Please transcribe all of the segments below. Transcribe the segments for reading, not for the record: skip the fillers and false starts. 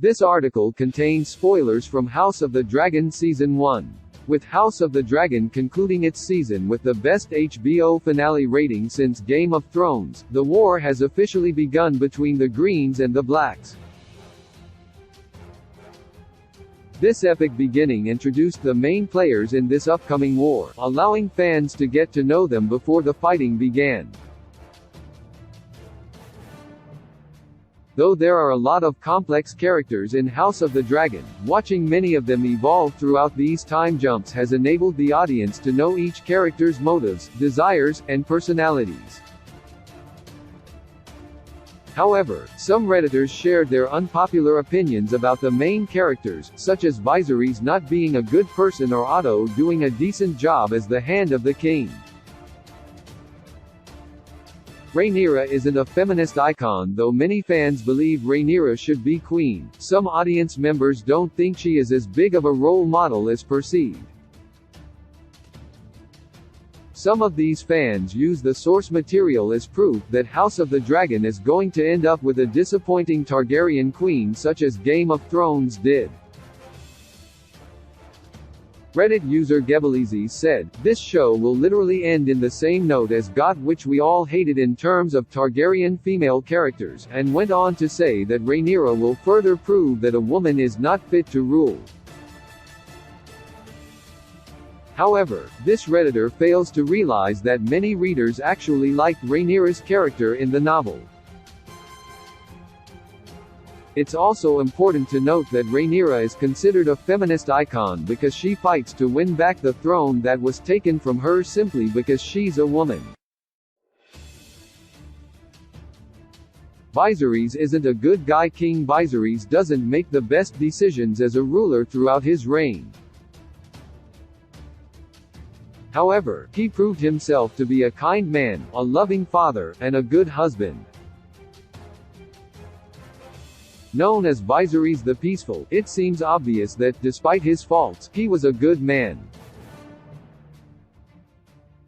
This article contains spoilers from House of the Dragon Season 1. With House of the Dragon concluding its season with the best HBO finale rating since Game of Thrones, the war has officially begun between the Greens and the Blacks. This epic beginning introduced the main players in this upcoming war, allowing fans to get to know them before the fighting began. Though there are a lot of complex characters in House of the Dragon, watching many of them evolve throughout these time jumps has enabled the audience to know each character's motives, desires, and personalities. However, some Redditors shared their unpopular opinions about the main characters, such as Viserys not being a good person or Otto doing a decent job as the Hand of the King. Rhaenyra isn't a feminist icon. Though many fans believe Rhaenyra should be queen, some audience members don't think she is as big of a role model as perceived. Some of these fans use the source material as proof that House of the Dragon is going to end up with a disappointing Targaryen queen such as Game of Thrones did. Reddit user Gebelizzi said, "This show will literally end in the same note as GOT, which we all hated in terms of Targaryen female characters," and went on to say that Rhaenyra will further prove that a woman is not fit to rule. However, this Redditor fails to realize that many readers actually liked Rhaenyra's character in the novel. It's also important to note that Rhaenyra is considered a feminist icon because she fights to win back the throne that was taken from her simply because she's a woman. Viserys isn't a good guy. King Viserys doesn't make the best decisions as a ruler throughout his reign. However, he proved himself to be a kind man, a loving father, and a good husband. Known as Viserys the Peaceful, it seems obvious that, despite his faults, he was a good man.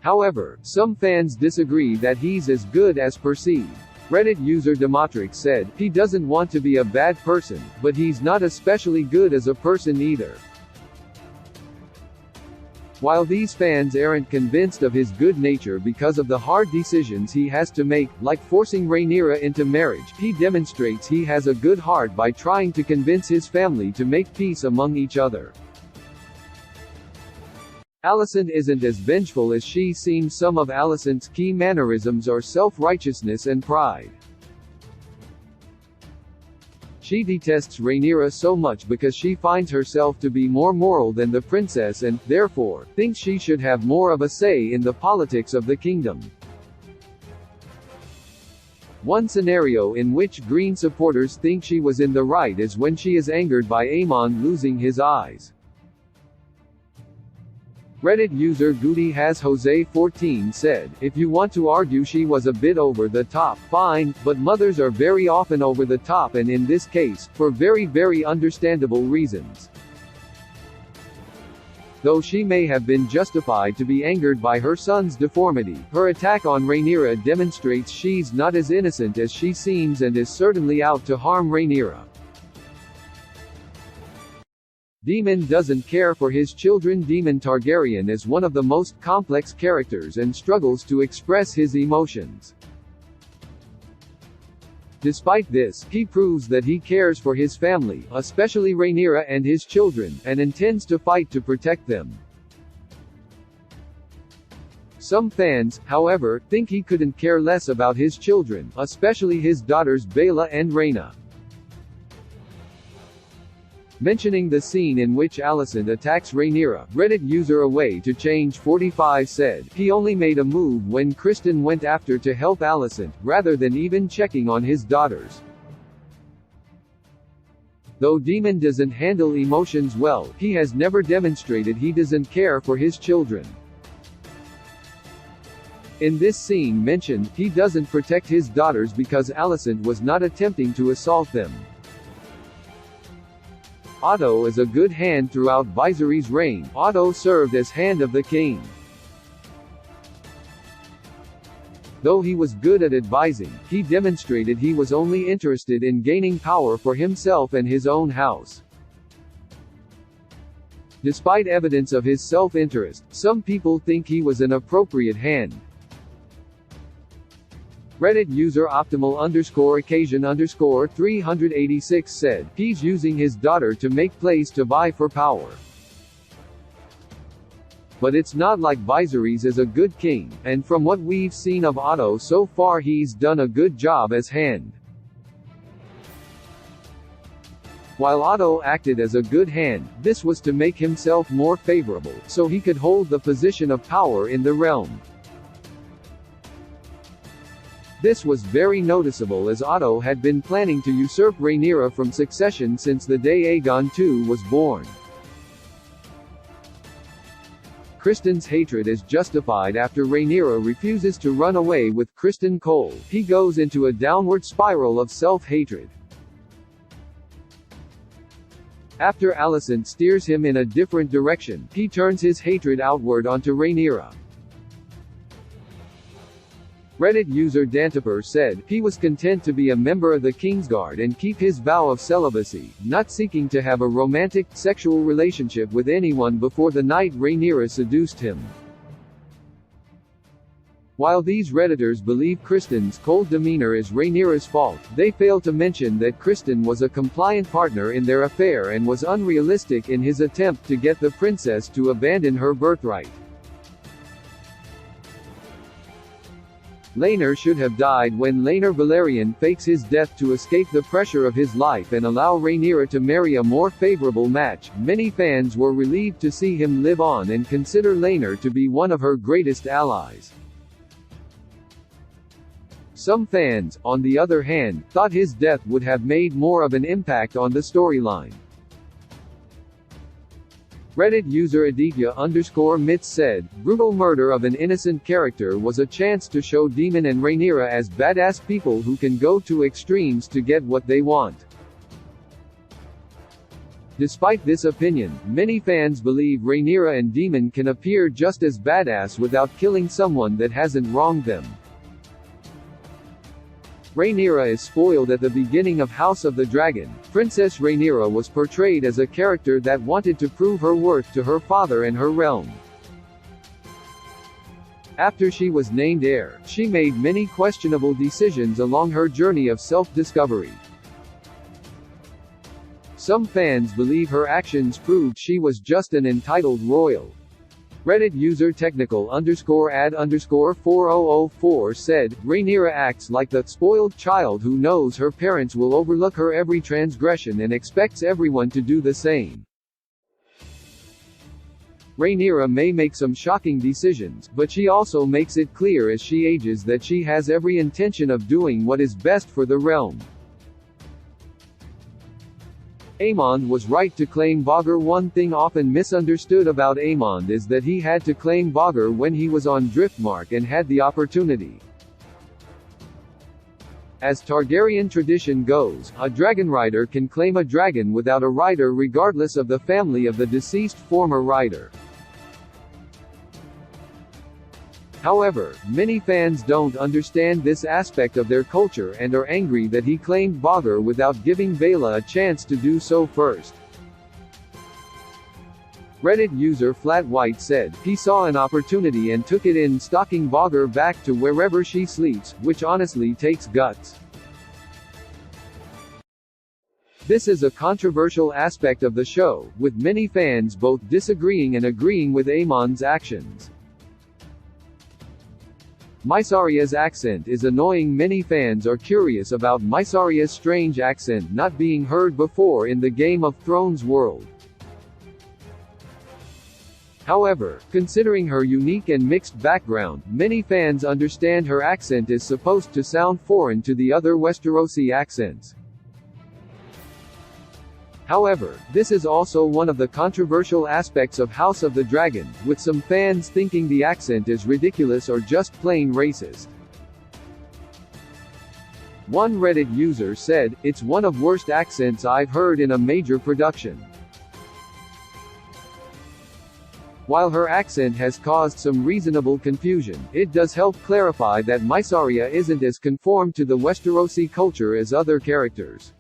However, some fans disagree that he's as good as perceived. Reddit user Demotrix said, "He doesn't want to be a bad person, but he's not especially good as a person either." While these fans aren't convinced of his good nature because of the hard decisions he has to make, like forcing Rhaenyra into marriage, he demonstrates he has a good heart by trying to convince his family to make peace among each other. Alicent isn't as vengeful as she seems. Some of Alicent's key mannerisms are self-righteousness and pride. She detests Rhaenyra so much because she finds herself to be more moral than the princess and, therefore, thinks she should have more of a say in the politics of the kingdom. One scenario in which Green supporters think she was in the right is when she is angered by Aemon losing his eyes. Reddit user Goody Has Jose 14 said, "If you want to argue she was a bit over the top, fine, but mothers are very often over the top, and in this case, for very understandable reasons." Though she may have been justified to be angered by her son's deformity, her attack on Rhaenyra demonstrates she's not as innocent as she seems and is certainly out to harm Rhaenyra. Daemon doesn't care for his children. Daemon Targaryen is one of the most complex characters and struggles to express his emotions. Despite this, he proves that he cares for his family, especially Rhaenyra and his children, and intends to fight to protect them. Some fans, however, think he couldn't care less about his children, especially his daughters Baela and Rhaena. Mentioning the scene in which Alicent attacks Rhaenyra, Reddit user Away to Change 45 said, "He only made a move when Kristen went after to help Alicent, rather than even checking on his daughters." Though Daemon doesn't handle emotions well, he has never demonstrated he doesn't care for his children. In this scene mentioned, he doesn't protect his daughters because Alicent was not attempting to assault them. Otto is a good hand throughout Viserys' reign. Otto served as Hand of the King. Though he was good at advising, he demonstrated he was only interested in gaining power for himself and his own house. Despite evidence of his self-interest, some people think he was an appropriate hand. Reddit user optimal_occasion_386 said, he's using his daughter to make plays to vie for power. But it's not like Viserys is a good king, and from what we've seen of Otto so far he's done a good job as hand. While Otto acted as a good hand, this was to make himself more favorable, so he could hold the position of power in the realm. This was very noticeable as Otto had been planning to usurp Rhaenyra from succession since the day Aegon II was born. Kristen's hatred is justified after Rhaenyra refuses to run away with Criston Cole. He goes into a downward spiral of self-hatred. After Alicent steers him in a different direction, he turns his hatred outward onto Rhaenyra. Reddit user Dantipper said, he was content to be a member of the Kingsguard and keep his vow of celibacy, not seeking to have a romantic, sexual relationship with anyone before the night Rhaenyra seduced him. While these Redditors believe Criston's cold demeanor is Rhaenyra's fault, they fail to mention that Criston was a compliant partner in their affair and was unrealistic in his attempt to get the princess to abandon her birthright. Laenor should have died when Laenor Velaryon fakes his death to escape the pressure of his life and allow Rhaenyra to marry a more favorable match. Many fans were relieved to see him live on and consider Laenor to be one of her greatest allies. Some fans, on the other hand, thought his death would have made more of an impact on the storyline. Reddit user Aditya_Mitz said, brutal murder of an innocent character was a chance to show Daemon and Rhaenyra as badass people who can go to extremes to get what they want. Despite this opinion, many fans believe Rhaenyra and Daemon can appear just as badass without killing someone that hasn't wronged them. Rhaenyra is spoiled at the beginning of House of the Dragon. Princess Rhaenyra was portrayed as a character that wanted to prove her worth to her father and her realm. After she was named heir, she made many questionable decisions along her journey of self-discovery. Some fans believe her actions proved she was just an entitled royal. Reddit user technical_ad_4004 said, Rhaenyra acts like the spoiled child who knows her parents will overlook her every transgression and expects everyone to do the same. Rhaenyra may make some shocking decisions, but she also makes it clear as she ages that she has every intention of doing what is best for the realm. Aemond was right to claim Vhagar. One thing often misunderstood about Aemond is that he had to claim Vhagar when he was on Driftmark and had the opportunity. As Targaryen tradition goes, a dragon rider can claim a dragon without a rider regardless of the family of the deceased former rider. However, many fans don't understand this aspect of their culture and are angry that he claimed Vhagar without giving Baela a chance to do so first. Reddit user Flat White said, he saw an opportunity and took it in, stalking Vhagar back to wherever she sleeps, which honestly takes guts. This is a controversial aspect of the show, with many fans both disagreeing and agreeing with Aemond's actions. Mysaria's accent is annoying. Many fans are curious about Mysaria's strange accent not being heard before in the Game of Thrones world. However, considering her unique and mixed background, many fans understand her accent is supposed to sound foreign to the other Westerosi accents. However, this is also one of the controversial aspects of House of the Dragon, with some fans thinking the accent is ridiculous or just plain racist. One Reddit user said, it's one of worst accents I've heard in a major production. While her accent has caused some reasonable confusion, it does help clarify that Mysaria isn't as conformed to the Westerosi culture as other characters.